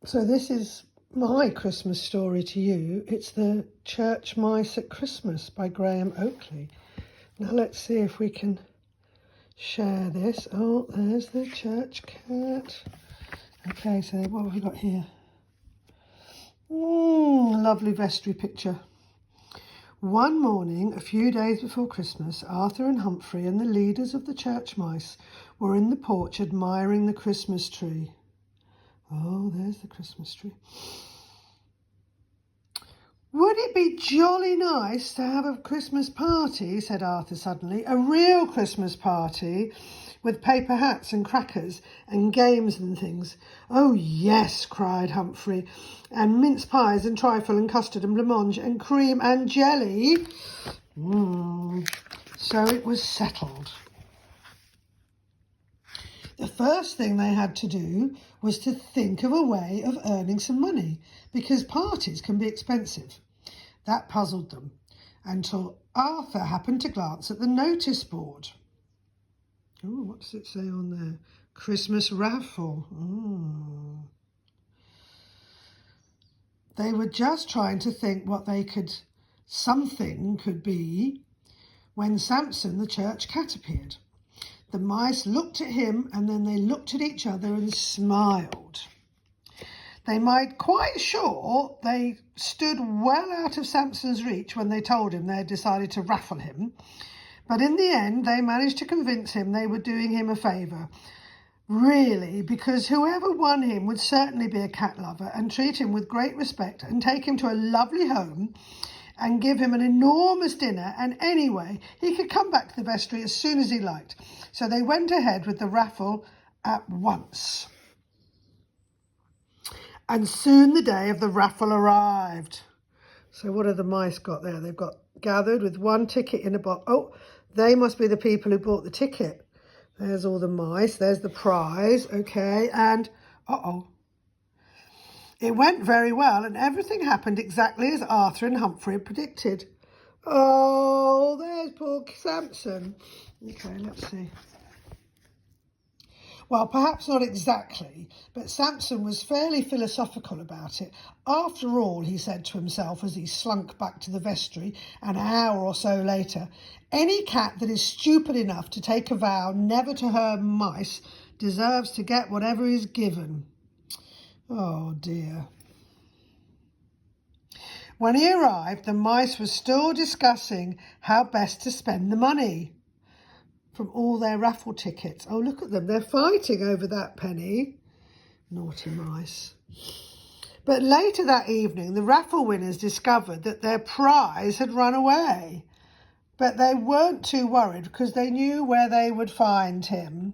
So this is my Christmas story to you. It's The Church Mice at Christmas by Graham Oakley. Now let's see if we can share this. Oh, there's the church cat. Okay, so what have we got here? Lovely vestry picture. One morning, a few days before Christmas, Arthur and Humphrey and the leaders of the church mice were in the porch admiring the Christmas tree. Oh, there's the Christmas tree. Would it be jolly nice to have a Christmas party, said Arthur suddenly, a real Christmas party with paper hats and crackers and games and things. Oh, yes, cried Humphrey, and mince pies and trifle and custard and blancmange and cream and jelly. So it was settled. The first thing they had to do was to think of a way of earning some money, because parties can be expensive. That puzzled them, until Arthur happened to glance at the notice board. Oh, what does it say on there? Christmas raffle. They were just trying to think what something could be, when Samson, the church cat, appeared. The mice looked at him and then they looked at each other and smiled. They made quite sure they stood well out of Samson's reach when they told him they had decided to raffle him. But in the end, they managed to convince him they were doing him a favour. Really, because whoever won him would certainly be a cat lover and treat him with great respect and take him to a lovely home and give him an enormous dinner, and anyway, he could come back to the vestry as soon as he liked. So they went ahead with the raffle at once. And soon the day of the raffle arrived. So what have the mice got there? They've got gathered with one ticket in a box. Oh, they must be the people who bought the ticket. There's all the mice. There's the prize. Okay, and it went very well, and everything happened exactly as Arthur and Humphrey had predicted. Oh, there's poor Samson. Okay, let's see. Well, perhaps not exactly, but Samson was fairly philosophical about it. After all, he said to himself as he slunk back to the vestry an hour or so later, any cat that is stupid enough to take a vow never to harm mice deserves to get whatever is given. Oh, dear. When he arrived, the mice were still discussing how best to spend the money from all their raffle tickets. Oh, look at them. They're fighting over that penny. Naughty mice. But later that evening, the raffle winners discovered that their prize had run away. But they weren't too worried because they knew where they would find him.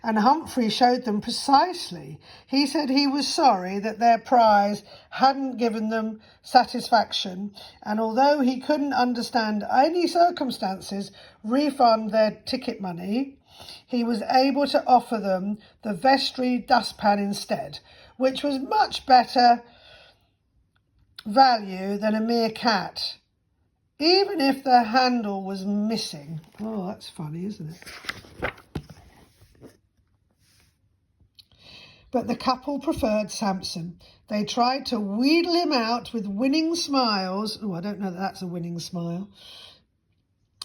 And Humphrey showed them precisely. He said he was sorry that their prize hadn't given them satisfaction, and although he couldn't understand any circumstances refund their ticket money, he was able to offer them the vestry dustpan instead, which was much better value than a mere cat, even if the handle was missing. Oh, that's funny, isn't it? But the couple preferred Samson. They tried to wheedle him out with winning smiles. Oh, I don't know that that's a winning smile.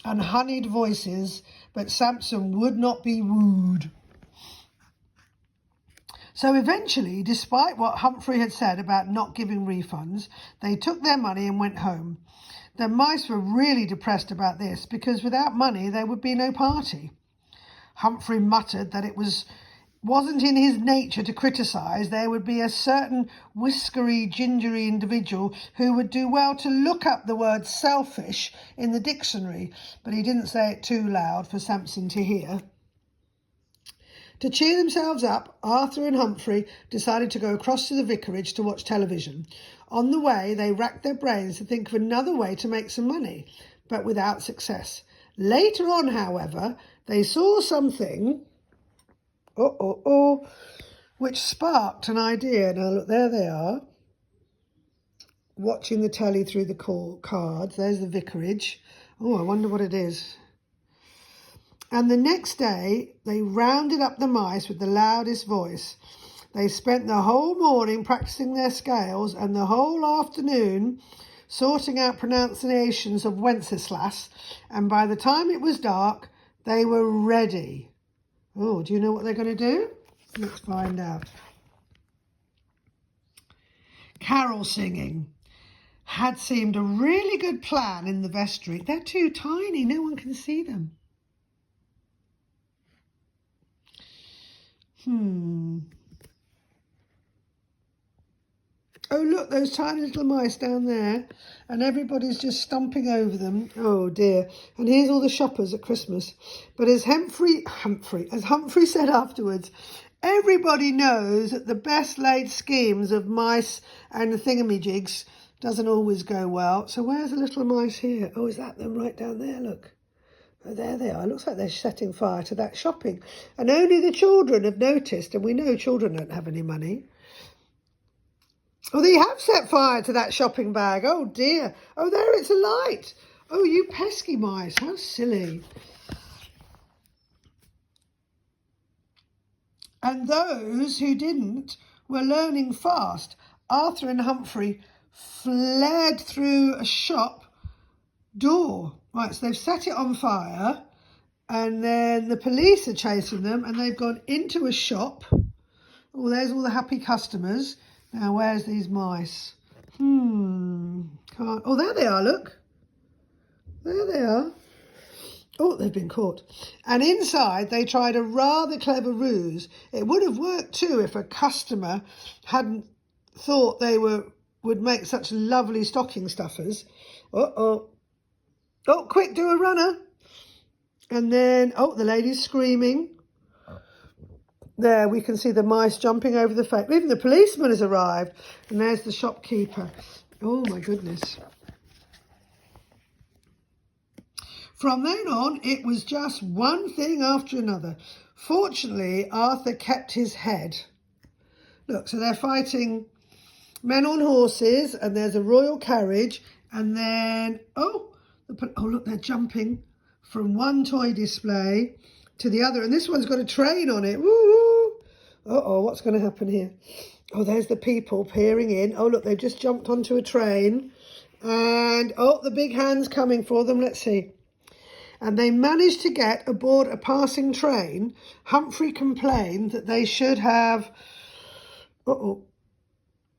And honeyed voices, but Samson would not be wooed. So eventually, despite what Humphrey had said about not giving refunds, they took their money and went home. The mice were really depressed about this because without money there would be no party. Humphrey muttered that it wasn't in his nature to criticise. There would be a certain whiskery, gingery individual who would do well to look up the word selfish in the dictionary, but he didn't say it too loud for Samson to hear. To cheer themselves up, Arthur and Humphrey decided to go across to the vicarage to watch television. On the way, they racked their brains to think of another way to make some money, but without success. Later on, however, they saw something which sparked an idea. Now look, there they are, watching the telly through the cards. There's the vicarage. Oh, I wonder what it is. And the next day, they rounded up the mice with the loudest voice. They spent the whole morning practicing their scales and the whole afternoon sorting out pronunciations of Wenceslas, and by the time it was dark, they were ready. Oh, do you know what they're going to do? Let's find out. Carol singing had seemed a really good plan in the vestry. They're too tiny, no one can see them. Oh, look, those tiny little mice down there, and everybody's just stomping over them. Oh, dear. And here's all the shoppers at Christmas. But as Humphrey said afterwards, everybody knows that the best laid schemes of mice and thingamajigs doesn't always go well. So where's the little mice here? Oh, is that them right down there? Look. Oh, there they are. It looks like they're setting fire to that shopping. And only the children have noticed, and we know children don't have any money. Oh, they have set fire to that shopping bag. Oh, dear. Oh, there, it's alight. Oh, you pesky mice. How silly. And those who didn't were learning fast. Arthur and Humphrey fled through a shop door. Right, so they've set it on fire, and then the police are chasing them, and they've gone into a shop. Oh, there's all the happy customers. Now, where's these mice? Can't. Oh, there they are, look. There they are. Oh, they've been caught. And inside, they tried a rather clever ruse. It would have worked, too, if a customer hadn't thought they would make such lovely stocking stuffers. Uh-oh. Oh, quick, do a runner. And then, oh, the lady's screaming. There, we can see the mice jumping over the fence. Even the policeman has arrived. And there's the shopkeeper. Oh, my goodness. From then on, it was just one thing after another. Fortunately, Arthur kept his head. Look, so they're fighting men on horses, and there's a royal carriage. And then, oh, look, they're jumping from one toy display to the other. And this one's got a train on it. Woo! Uh-oh, what's going to happen here? Oh, there's the people peering in. Oh, look, they've just jumped onto a train. And, oh, the big hand's coming for them. Let's see. And they managed to get aboard a passing train. Humphrey complained that they should have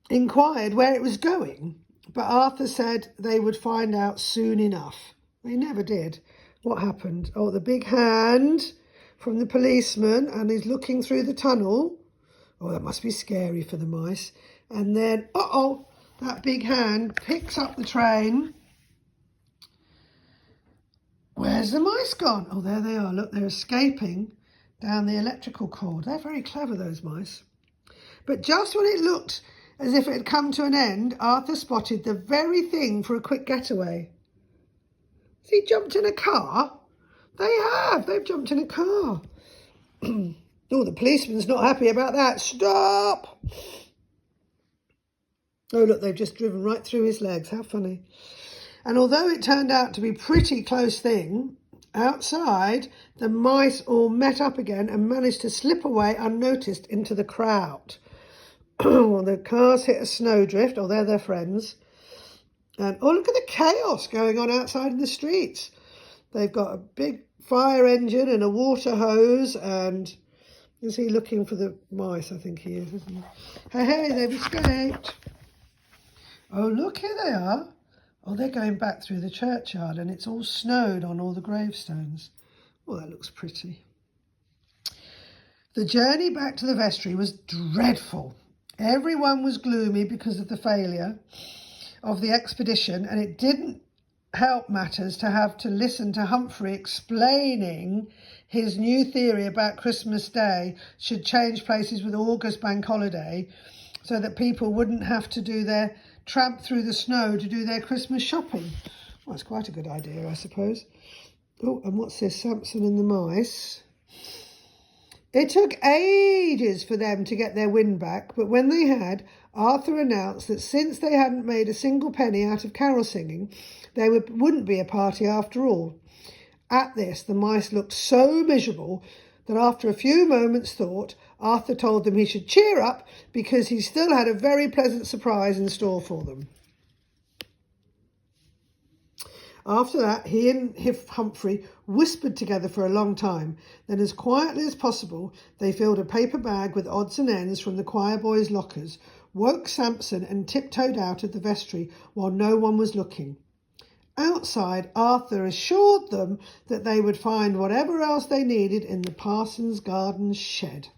inquired where it was going. But Arthur said they would find out soon enough. They never did. What happened? Oh, the big hand from the policeman, and he's looking through the tunnel. Oh, that must be scary for the mice. And then, that big hand picks up the train. Where's the mice gone? Oh, there they are. Look, they're escaping down the electrical cord. They're very clever, those mice. But just when it looked as if it had come to an end, Arthur spotted the very thing for a quick getaway. Has he jumped in a car? They have. They've jumped in a car. Oh, the policeman's not happy about that. Stop! Oh, look, they've just driven right through his legs. How funny. And although it turned out to be a pretty close thing, outside, the mice all met up again and managed to slip away unnoticed into the crowd. Well, the cars hit a snowdrift. Oh, they're their friends. And, oh, look at the chaos going on outside in the streets. They've got a big fire engine and a water hose, and is he looking for the mice? I think he is, isn't he? Hey, they've escaped. Oh, look, here they are. Oh, they're going back through the churchyard, and it's all snowed on all the gravestones. Oh, that looks pretty. The journey back to the vestry was dreadful. Everyone was gloomy because of the failure of the expedition, and it didn't help matters to have to listen to Humphrey explaining his new theory about Christmas Day should change places with August bank holiday so that people wouldn't have to do their tramp through the snow to do their Christmas shopping. Well, that's quite a good idea, I suppose. Oh, and what's this? Samson and the mice. It took ages for them to get their wind back, but when they had, Arthur announced that since they hadn't made a single penny out of carol singing, there wouldn't be a party after all. At this, the mice looked so miserable that after a few moments' thought, Arthur told them he should cheer up because he still had a very pleasant surprise in store for them. After that, he and Humphrey whispered together for a long time. Then, as quietly as possible, they filled a paper bag with odds and ends from the choir boys' lockers, woke Samson, and tiptoed out of the vestry while no one was looking. Outside, Arthur assured them that they would find whatever else they needed in the parson's garden shed.